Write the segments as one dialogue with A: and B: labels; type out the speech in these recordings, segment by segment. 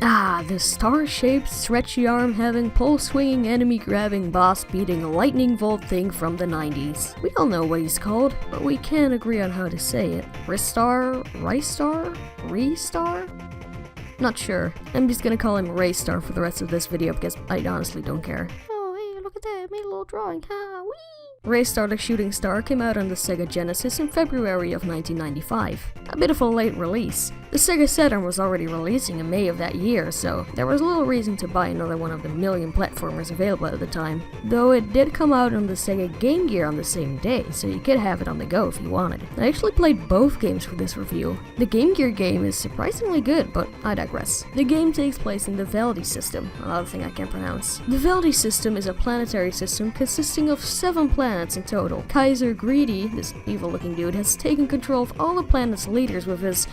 A: Ah, the star-shaped, stretchy arm-having, pole-swinging, enemy-grabbing, boss-beating, lightning-volt thing from the 90s. We all know what he's called, but we can't agree on how to say it. Ristar? Ristar? Not sure. I'm just gonna call him Ristar for the rest of this video because I honestly don't care. Oh, hey, look at that, I made a little drawing, ha, wee! Ristar the Shooting Star came out on the Sega Genesis in February of 1995. A bit of a late release. The Sega Saturn was already releasing in May of that year, so there was little reason to buy another one of the million platformers available at the time. Though it did come out on the Sega Game Gear on the same day, so you could have it on the go if you wanted. I actually played both games for this review. The Game Gear game is surprisingly good, but I digress. The game takes place in the Vivaldi system, another thing I can't pronounce. The Vivaldi system is a planetary system consisting of 7 planets in total. Kaiser Greedy, this evil-looking dude, has taken control of all the planet's leaders with his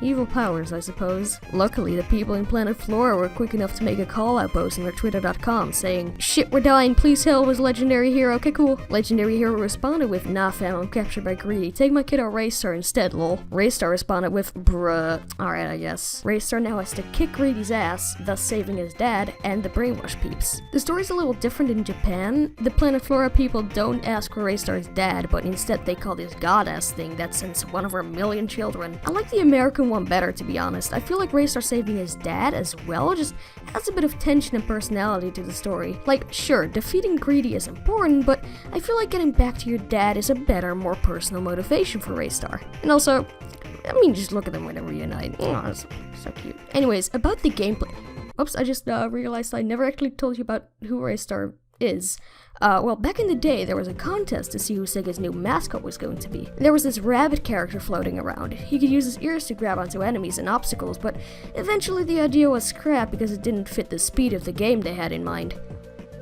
A: evil powers, I suppose. Luckily, the people in Planet Flora were quick enough to make a call-out post on their twitter.com saying, "Shit, we're dying, please help us, legendary hero." Okay, cool. Legendary hero responded with, "Nah fam, I'm captured by Greedy. Take my kid out Ristar instead, lol." Ristar responded with, "Bruh." Alright, I guess. Ristar now has to kick Greedy's ass, thus saving his dad and the brainwash peeps. The story's a little different in Japan. The Planet Flora people don't ask for Ristar's dad, but instead they call this goddess thing that sends one of her million children. I like the American one better, to be honest. I feel like Ristar saving his dad as well just adds a bit of tension and personality to the story. Like, sure, defeating Greedy is important, but I feel like getting back to your dad is a better, more personal motivation for Ristar. And also, I mean, just look at them when they reunite. Oh, that's so cute. Anyways, about the gameplay. Oops, I just realized I never actually told you about who Ristar is. Well, back in the day, there was a contest to see who Sega's new mascot was going to be. There was this rabbit character floating around. He could use his ears to grab onto enemies and obstacles, but eventually the idea was scrapped because it didn't fit the speed of the game they had in mind.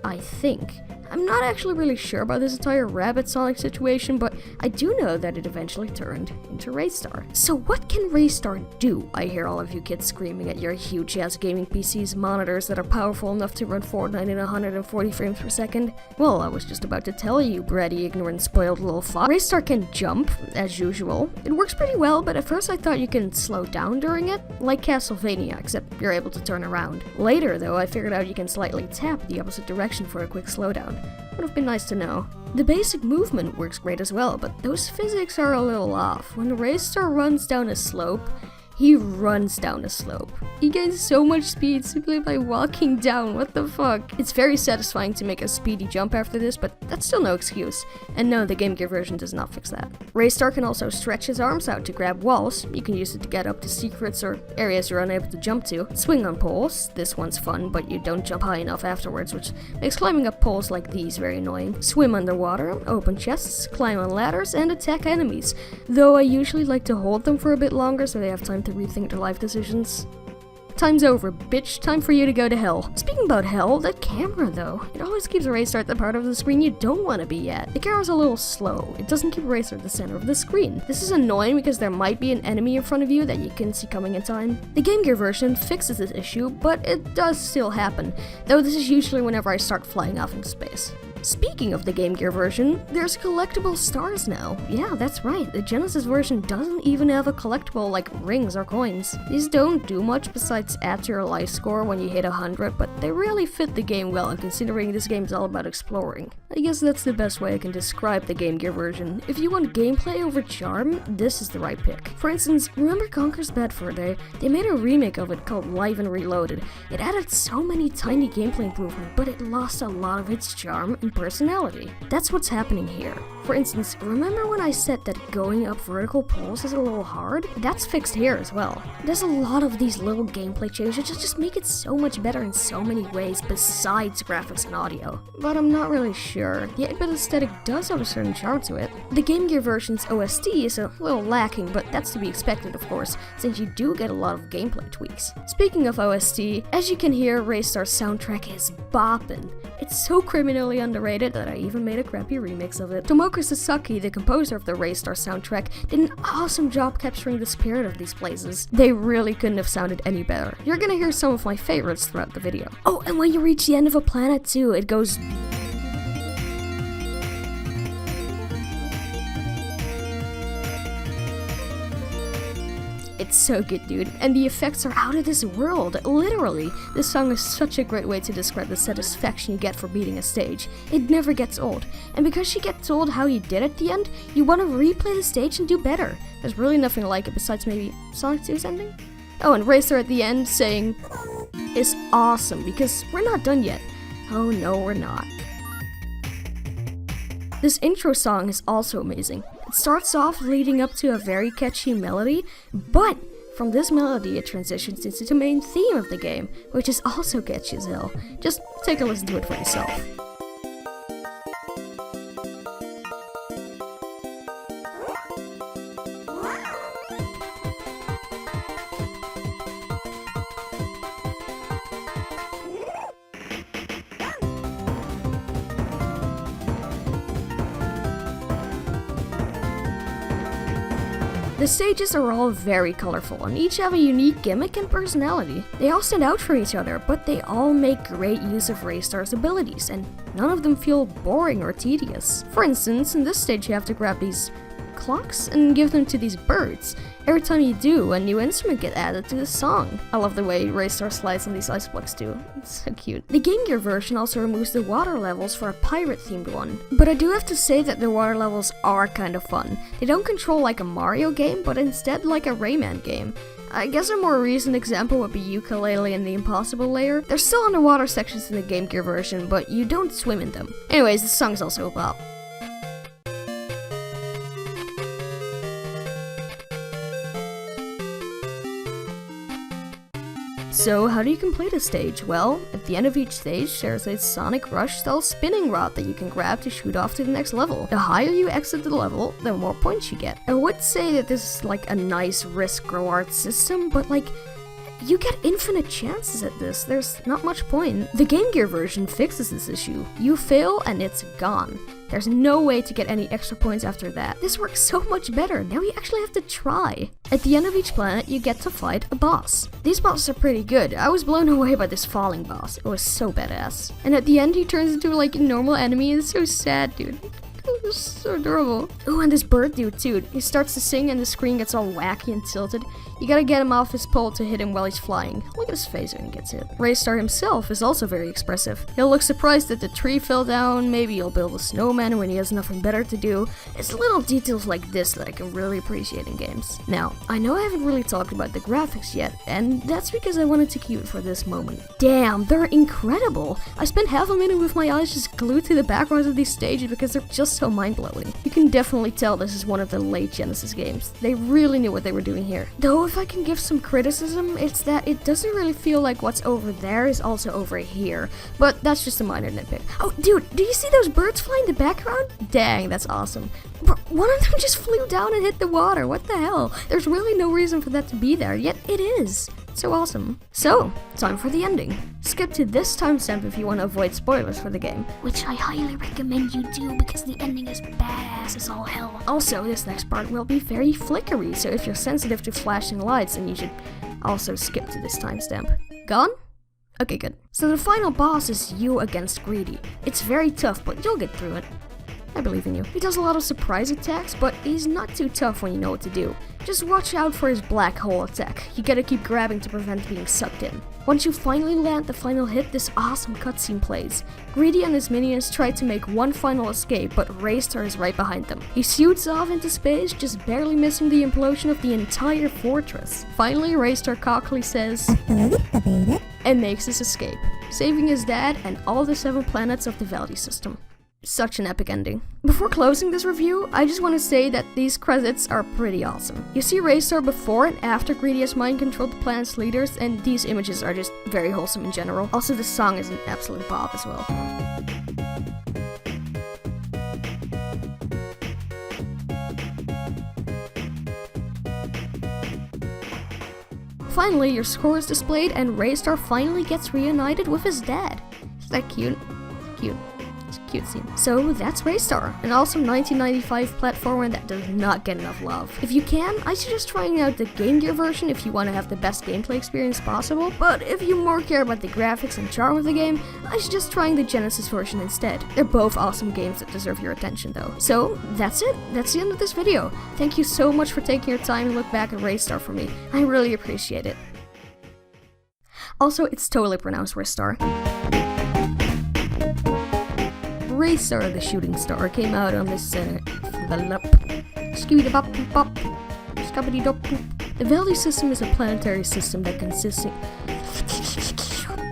A: I think. I'm not actually really sure about this entire Rabbit Sonic situation, but I do know that it eventually turned into Ristar. So what can Ristar do? I hear all of you kids screaming at your huge-ass gaming PC's monitors that are powerful enough to run Fortnite in 140 frames per second. Well, I was just about to tell you, bratty, ignorant, spoiled little fuck. Ristar can jump, as usual. It works pretty well, but at first I thought you can slow down during it, like Castlevania, except you're able to turn around. Later, though, I figured out you can slightly tap the opposite direction for a quick slowdown. Would have been nice to know. The basic movement works great as well, but those physics are a little off. When Ristar runs down a slope, he runs down a slope. He gains so much speed simply by walking down, what the fuck? It's very satisfying to make a speedy jump after this, but that's still no excuse. And no, the Game Gear version does not fix that. Ristar can also stretch his arms out to grab walls. You can use it to get up to secrets or areas you're unable to jump to. Swing on poles. This one's fun, but you don't jump high enough afterwards, which makes climbing up poles like these very annoying. Swim underwater, open chests, climb on ladders, and attack enemies. Though I usually like to hold them for a bit longer so they have time to rethink their life decisions. Time's over, bitch. Time for you to go to hell. Speaking about hell, that camera though. It always keeps Ristar at the part of the screen you don't want to be at. The camera's a little slow. It doesn't keep Ristar at the center of the screen. This is annoying because there might be an enemy in front of you that you can see coming in time. The Game Gear version fixes this issue, but it does still happen. Though this is usually whenever I start flying off into space. Speaking of the Game Gear version, there's Collectible Stars now. Yeah, that's right, the Genesis version doesn't even have a collectible like rings or coins. These don't do much besides add to your life score when you hit 100, but they really fit the game well considering this game's all about exploring. I guess that's the best way I can describe the Game Gear version. If you want gameplay over charm, this is the right pick. For instance, remember Conker's Bad Fur Day? They made a remake of it called Live and Reloaded. It added so many tiny gameplay improvements, but it lost a lot of its charm and personality. That's what's happening here. For instance, remember when I said that going up vertical poles is a little hard? That's fixed here as well. There's a lot of these little gameplay changes that just make it so much better in so many ways besides graphics and audio. But I'm not really sure. The 8-bit aesthetic does have a certain charm to it. The Game Gear version's OST is a little lacking, but that's to be expected of course, since you do get a lot of gameplay tweaks. Speaking of OST, as you can hear, Ristar's soundtrack is boppin'. It's so criminally underrated that I even made a crappy remix of it. Tomoka Sasaki, the composer of the Ristar soundtrack, did an awesome job capturing the spirit of these places. They really couldn't have sounded any better. You're gonna hear some of my favorites throughout the video. Oh, and when you reach the end of a planet too, it goes... It's so good, dude, and the effects are out of this world, literally. This song is such a great way to describe the satisfaction you get for beating a stage. It never gets old, and because she gets told how you did at the end, you want to replay the stage and do better. There's really nothing like it besides maybe Sonic 2's ending? Oh, and Ristar at the end saying is awesome, because we're not done yet. Oh no, we're not. This intro song is also amazing. It starts off leading up to a very catchy melody, but from this melody it transitions into the main theme of the game, which is also catchy as hell. Just take a listen to it for yourself. The stages are all very colorful and each have a unique gimmick and personality. They all stand out from each other, but they all make great use of Ristar's abilities, and none of them feel boring or tedious. For instance, in this stage you have to grab these clocks and give them to these birds. Every time you do, a new instrument gets added to the song. I love the way Ristar slides on these ice blocks too. It's so cute. The Game Gear version also removes the water levels for a pirate-themed one. But I do have to say that the water levels are kind of fun. They don't control like a Mario game, but instead like a Rayman game. I guess a more recent example would be Ukulele and the Impossible Layer. There's still underwater sections in the Game Gear version, but you don't swim in them. Anyways, the song's also a bop. So how do you complete a stage? Well, at the end of each stage, there's a Sonic Rush style spinning rod that you can grab to shoot off to the next level. The higher you exit the level, the more points you get. I would say that this is like a nice risk reward system, but like, you get infinite chances at this. There's not much point. The Game Gear version fixes this issue. You fail and it's gone. There's no way to get any extra points after that. This works so much better. Now you actually have to try. At the end of each planet, you get to fight a boss. These bosses are pretty good. I was blown away by this falling boss. It was so badass. And at the end, he turns into like a normal enemy. It's so sad, dude. It's so adorable. Oh, and this bird dude too. He starts to sing and the screen gets all wacky and tilted. You gotta get him off his pole to hit him while he's flying. Look at his face when he gets hit. Ristar himself is also very expressive. He'll look surprised that the tree fell down, maybe he'll build a snowman when he has nothing better to do. It's little details like this that I can really appreciate in games. Now, I know I haven't really talked about the graphics yet, and that's because I wanted to keep it for this moment. Damn, they're incredible! I spent half a minute with my eyes just glued to the backgrounds of these stages because they're just so mind-blowing. You can definitely tell this is one of the late Genesis games. They really knew what they were doing here. Though if I can give some criticism, it's that it doesn't really feel like what's over there is also over here. But that's just a minor nitpick. Oh, dude, do you see those birds flying in the background? Dang, that's awesome. One of them just flew down and hit the water. What the hell? There's really no reason for that to be there, yet it is. So awesome. So, time for the ending. Skip to this timestamp if you want to avoid spoilers for the game, which I highly recommend you do because the ending is badass as all hell. Also, this next part will be very flickery, so if you're sensitive to flashing lights, then you should also skip to this timestamp. Gone? Okay, good. So the final boss is you against Greedy. It's very tough, but you'll get through it. I believe in you. He does a lot of surprise attacks, but he's not too tough when you know what to do. Just watch out for his black hole attack. You gotta keep grabbing to prevent being sucked in. Once you finally land the final hit, this awesome cutscene plays. Greedy and his minions try to make one final escape, but Ristar is right behind them. He shoots off into space, just barely missing the implosion of the entire fortress. Finally, Ristar cockily says, and makes his escape, saving his dad and all the 7 planets of the Valley system. Such an epic ending. Before closing this review, I just want to say that these credits are pretty awesome. You see Ristar before and after Greedy has mind-controlled the planet's leaders, and these images are just very wholesome in general. Also, the song is an absolute bop as well. Finally, your score is displayed and Ristar finally gets reunited with his dad. Is that cute? Cute. It's cutesy. So that's Ristar, an awesome 1995 platformer that does not get enough love. If you can, I suggest trying out the Game Gear version if you want to have the best gameplay experience possible, but if you more care about the graphics and charm of the game, I suggest trying the Genesis version instead. They're both awesome games that deserve your attention though. So that's it, that's the end of this video. Thank you so much for taking your time to look back at Ristar for me. I really appreciate it. Also, it's totally pronounced Ristar. Ristar the Shooting Star came out on this The value system is a planetary system that consists of...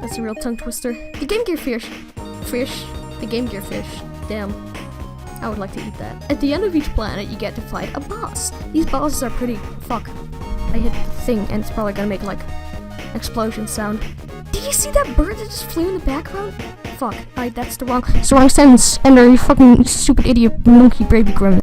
A: That's a real tongue twister. The Game Gear fish. The Game Gear fish. Damn. I would like to eat that. At the end of each planet, you get to fight a boss. These bosses are pretty... Fuck. I hit the thing and it's probably gonna make like... explosion sound. Did you see that bird that just flew in the background? Fuck. That's the wrong sentence. Ender, you fucking stupid idiot monkey baby gremlin.